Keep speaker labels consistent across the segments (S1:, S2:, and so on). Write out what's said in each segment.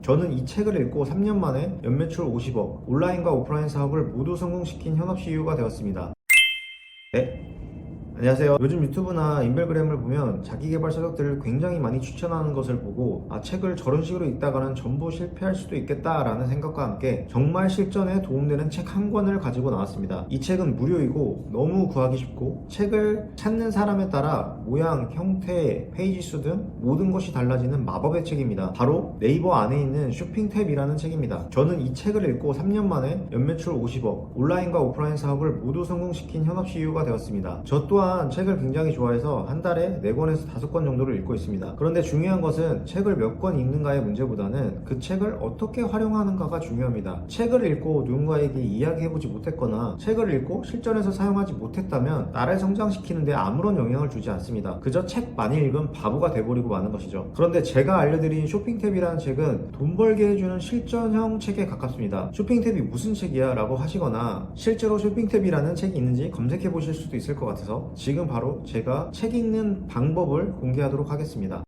S1: 저는 이 책을 읽고 3년 만에 연매출 50억, 온라인과 오프라인 사업을 모두 성공시킨 현업 CEO가 되었습니다. 네? 안녕하세요. 요즘 유튜브나 인별그램을 보면 자기계발 서적들을 굉장히 많이 추천하는 것을 보고 책을 저런 식으로 읽다가는 전부 실패할 수도 있겠다라는 생각과 함께 정말 실전에 도움되는 책 한 권을 가지고 나왔습니다. 이 책은 무료이고 너무 구하기 쉽고 책을 찾는 사람에 따라 모양, 형태, 페이지 수 등 모든 것이 달라지는 마법의 책입니다. 바로 네이버 안에 있는 쇼핑 탭이라는 책입니다. 저는 이 책을 읽고 3년 만에 연매출 50억, 온라인과 오프라인 사업을 모두 성공시킨 현업 CEO가 되었습니다. 저 또한 책을 굉장히 좋아해서 한 달에 4권에서 5권 정도를 읽고 있습니다. 그런데 중요한 것은 책을 몇 권 읽는가의 문제보다는 그 책을 어떻게 활용하는가가 중요합니다. 책을 읽고 누군가에게 이야기해보지 못했거나 책을 읽고 실전에서 사용하지 못했다면 나를 성장시키는데 아무런 영향을 주지 않습니다. 그저 책 많이 읽은 바보가 돼버리고 마는 것이죠. 그런데 제가 알려드린 쇼핑탭이라는 책은 돈 벌게 해주는 실전형 책에 가깝습니다. 쇼핑탭이 무슨 책이야? 라고 하시거나 실제로 쇼핑탭이라는 책이 있는지 검색해 보실 수도 있을 것 같아서 지금 바로 제가 책 읽는 방법을 공개하도록 하겠습니다.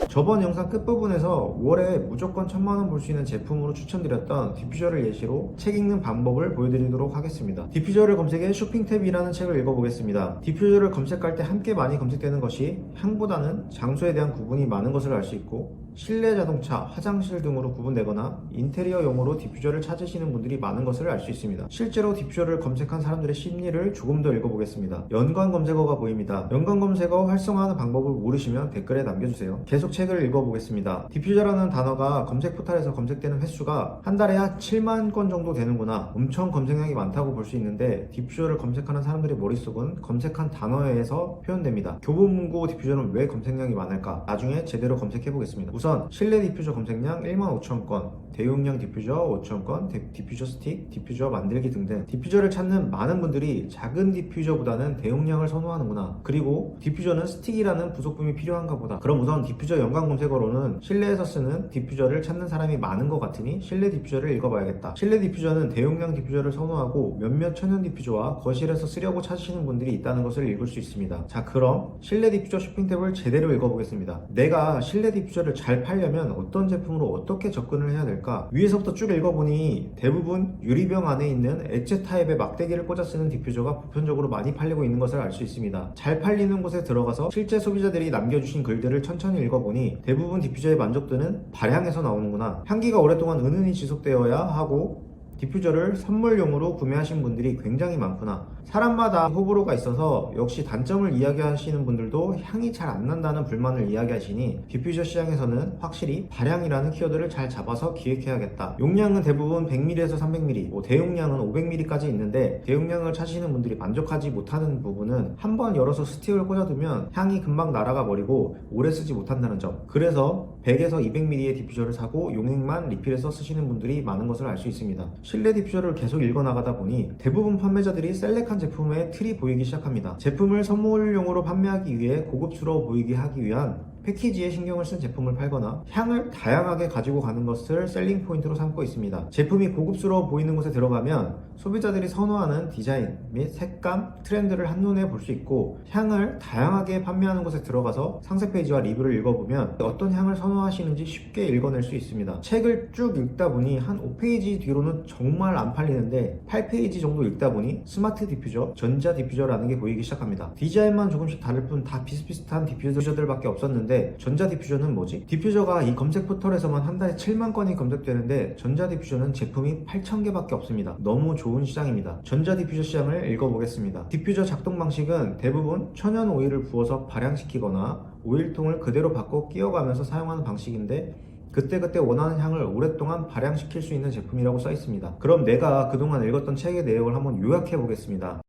S1: 저번 영상 끝부분에서 월에 무조건 1000만원 벌 수 있는 제품으로 추천드렸던 디퓨저를 예시로 책 읽는 방법을 보여드리도록 하겠습니다. 디퓨저를 검색해 쇼핑탭이라는 책을 읽어보겠습니다. 디퓨저를 검색할 때 함께 많이 검색되는 것이 향보다는 장소에 대한 구분이 많은 것을 알 수 있고 실내 자동차, 화장실 등으로 구분되거나 인테리어용으로 디퓨저를 찾으시는 분들이 많은 것을 알 수 있습니다. 실제로 디퓨저를 검색한 사람들의 심리를 조금 더 읽어보겠습니다. 연관 검색어가 보입니다. 연관 검색어 활성화하는 방법을 모르시면 댓글에 남겨주세요. 계속 책을 읽어보겠습니다. 디퓨저라는 단어가 검색 포탈에서 검색되는 횟수가 한 달에 한 7만 건 정도 되는구나, 엄청 검색량이 많다고 볼 수 있는데 디퓨저를 검색하는 사람들의 머릿속은 검색한 단어에 의해서 표현됩니다. 교보문고 디퓨저는 왜 검색량이 많을까? 나중에 제대로 검색해보겠습니다. 우선 실내 디퓨저 검색량 15,000건, 대용량 디퓨저 5,000건, 디퓨저 스틱, 디퓨저 만들기 등등. 디퓨저를 찾는 많은 분들이 작은 디퓨저보다는 대용량을 선호하는구나, 그리고 디퓨저는 스틱이라는 부속품이 필요한가 보다. 그럼 우선 디퓨저 연관 검색어로는 실내에서 쓰는 디퓨저를 찾는 사람이 많은 것 같으니 실내 디퓨저를 읽어봐야겠다. 실내 디퓨저는 대용량 디퓨저를 선호하고 몇몇 천연 디퓨저와 거실에서 쓰려고 찾으시는 분들이 있다는 것을 읽을 수 있습니다. 자, 그럼 실내 디퓨저 쇼핑탭을 제대로 읽어보겠습니다. 내가 실내 디퓨저를 잘 팔려면 어떤 제품으로 어떻게 접근을 해야 될까? 위에서부터 쭉 읽어보니 대부분 유리병 안에 있는 엣지 타입의 막대기를 꽂아 쓰는 디퓨저가 보편적으로 많이 팔리고 있는 것을 알 수 있습니다. 잘 팔리는 곳에 들어가서 실제 소비자들이 남겨주신 글들을 천천히 읽어보니 대부분 디퓨저의 만족도는 발향에서 나오는구나, 향기가 오랫동안 은은히 지속되어야 하고 디퓨저를 선물용으로 구매하신 분들이 굉장히 많구나, 사람마다 호불호가 있어서 역시 단점을 이야기하시는 분들도 향이 잘 안 난다는 불만을 이야기하시니 디퓨저 시장에서는 확실히 발향이라는 키워드를 잘 잡아서 기획해야겠다. 용량은 대부분 100ml에서 300ml, 대용량은 500ml까지 있는데 대용량을 찾으시는 분들이 만족하지 못하는 부분은 한번 열어서 스틱을 꽂아두면 향이 금방 날아가 버리고 오래 쓰지 못한다는 점. 그래서 100에서 200ml의 디퓨저를 사고 용액만 리필해서 쓰시는 분들이 많은 것을 알 수 있습니다. 실내 디퓨저를 계속 읽어나가다 보니 대부분 판매자들이 셀렉한 제품의 틀이 보이기 시작합니다. 제품을 선물용으로 판매하기 위해 고급스러워 보이게 하기 위한 패키지에 신경을 쓴 제품을 팔거나 향을 다양하게 가지고 가는 것을 셀링 포인트로 삼고 있습니다. 제품이 고급스러워 보이는 곳에 들어가면 소비자들이 선호하는 디자인 및 색감, 트렌드를 한눈에 볼 수 있고, 향을 다양하게 판매하는 곳에 들어가서 상세 페이지와 리뷰를 읽어보면 어떤 향을 선호하시는지 쉽게 읽어낼 수 있습니다. 책을 쭉 읽다 보니 한 5페이지 뒤로는 정말 안 팔리는데 8페이지 정도 읽다 보니 스마트 디퓨저, 전자 디퓨저라는 게 보이기 시작합니다. 디자인만 조금씩 다를 뿐 다 비슷비슷한 디퓨저들밖에 없었는데 전자 디퓨저는 뭐지? 디퓨저가 이 검색 포털에서만 한 달에 7만 건이 검색되는데 전자 디퓨저는 제품이 8,000개밖에 없습니다. 너무 좋은 시장입니다. 전자 디퓨저 시장을 읽어보겠습니다. 디퓨저 작동 방식은 대부분 천연 오일을 부어서 발향시키거나 오일통을 그대로 바꿔 끼워가면서 사용하는 방식인데 그때그때 원하는 향을 오랫동안 발향시킬 수 있는 제품이라고 써 있습니다. 그럼 내가 그동안 읽었던 책의 내용을 한번 요약해 보겠습니다.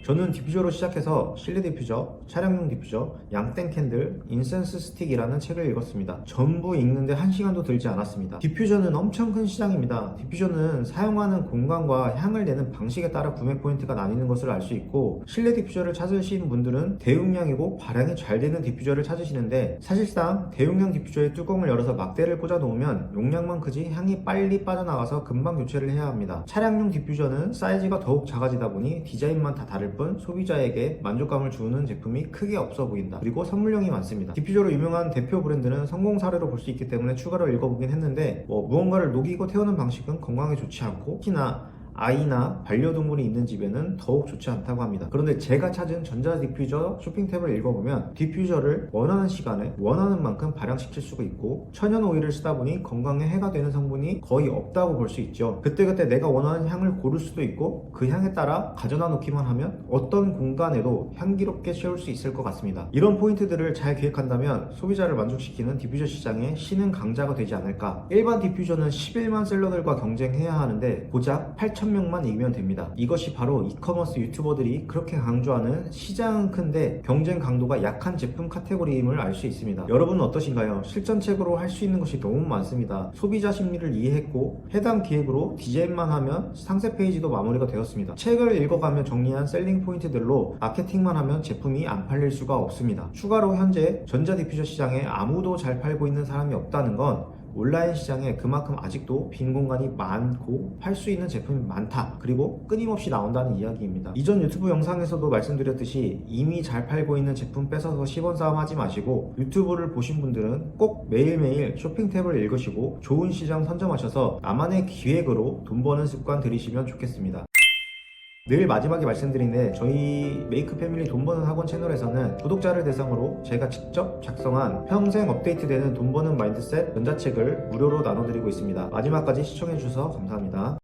S1: 저는 디퓨저로 시작해서 실내 디퓨저, 차량용 디퓨저, 양땡 캔들, 인센스 스틱이라는 책을 읽었습니다. 전부 읽는데 1시간도 들지 않았습니다. 디퓨저는 엄청 큰 시장입니다. 디퓨저는 사용하는 공간과 향을 내는 방식에 따라 구매 포인트가 나뉘는 것을 알 수 있고, 실내 디퓨저를 찾으시는 분들은 대용량이고 발향이 잘 되는 디퓨저를 찾으시는데 사실상 대용량 디퓨저의 뚜껑을 열어서 막대를 꽂아 놓으면 용량만 크지 향이 빨리 빠져나가서 금방 교체를 해야 합니다. 차량용 디퓨저는 사이즈가 더욱 작아지다 보니 디자인만 다 다를 많을 뿐 소비자에게 만족감을 주는 제품이 크게 없어 보인다. 그리고 선물용이 많습니다. 디퓨저로 유명한 대표 브랜드는 성공 사례로 볼 수 있기 때문에 추가로 읽어보긴 했는데 무언가를 녹이고 태우는 방식은 건강에 좋지 않고 특히나 아이나 반려동물이 있는 집에는 더욱 좋지 않다고 합니다. 그런데 제가 찾은 전자 디퓨저 쇼핑 탭을 읽어보면 디퓨저를 원하는 시간에 원하는 만큼 발향시킬 수가 있고 천연 오일을 쓰다 보니 건강에 해가 되는 성분이 거의 없다고 볼 수 있죠. 그때그때 내가 원하는 향을 고를 수도 있고 그 향에 따라 가져다 놓기만 하면 어떤 공간에도 향기롭게 채울 수 있을 것 같습니다. 이런 포인트들을 잘 기획한다면 소비자를 만족시키는 디퓨저 시장의 신흥 강자가 되지 않을까. 일반 디퓨저는 11만 셀러들과 경쟁해야 하는데 고작 8,000명만 이기면 됩니다. 이것이 바로 이커머스 유튜버들이 그렇게 강조하는 시장은 큰데 경쟁 강도가 약한 제품 카테고리임을 알 수 있습니다. 여러분은 어떠신가요? 실전책으로 할 수 있는 것이 너무 많습니다. 소비자 심리를 이해했고 해당 기획으로 디자인만 하면 상세 페이지도 마무리가 되었습니다. 책을 읽어가며 정리한 셀링 포인트들로 마케팅만 하면 제품이 안 팔릴 수가 없습니다. 추가로 현재 전자 디퓨저 시장에 아무도 잘 팔고 있는 사람이 없다는 건 온라인 시장에 그만큼 아직도 빈 공간이 많고 팔 수 있는 제품이 많다. 그리고 끊임없이 나온다는 이야기입니다. 이전 유튜브 영상에서도 말씀드렸듯이 이미 잘 팔고 있는 제품 뺏어서 10원 싸움 하지 마시고 유튜브를 보신 분들은 꼭 매일매일 쇼핑 탭을 읽으시고 좋은 시장 선점하셔서 나만의 기획으로 돈 버는 습관 들이시면 좋겠습니다. 늘 마지막에 말씀드린데 저희 메이크 패밀리 돈 버는 학원 채널에서는 구독자를 대상으로 제가 직접 작성한 평생 업데이트되는 돈 버는 마인드셋 전자책을 무료로 나눠드리고 있습니다. 마지막까지 시청해주셔서 감사합니다.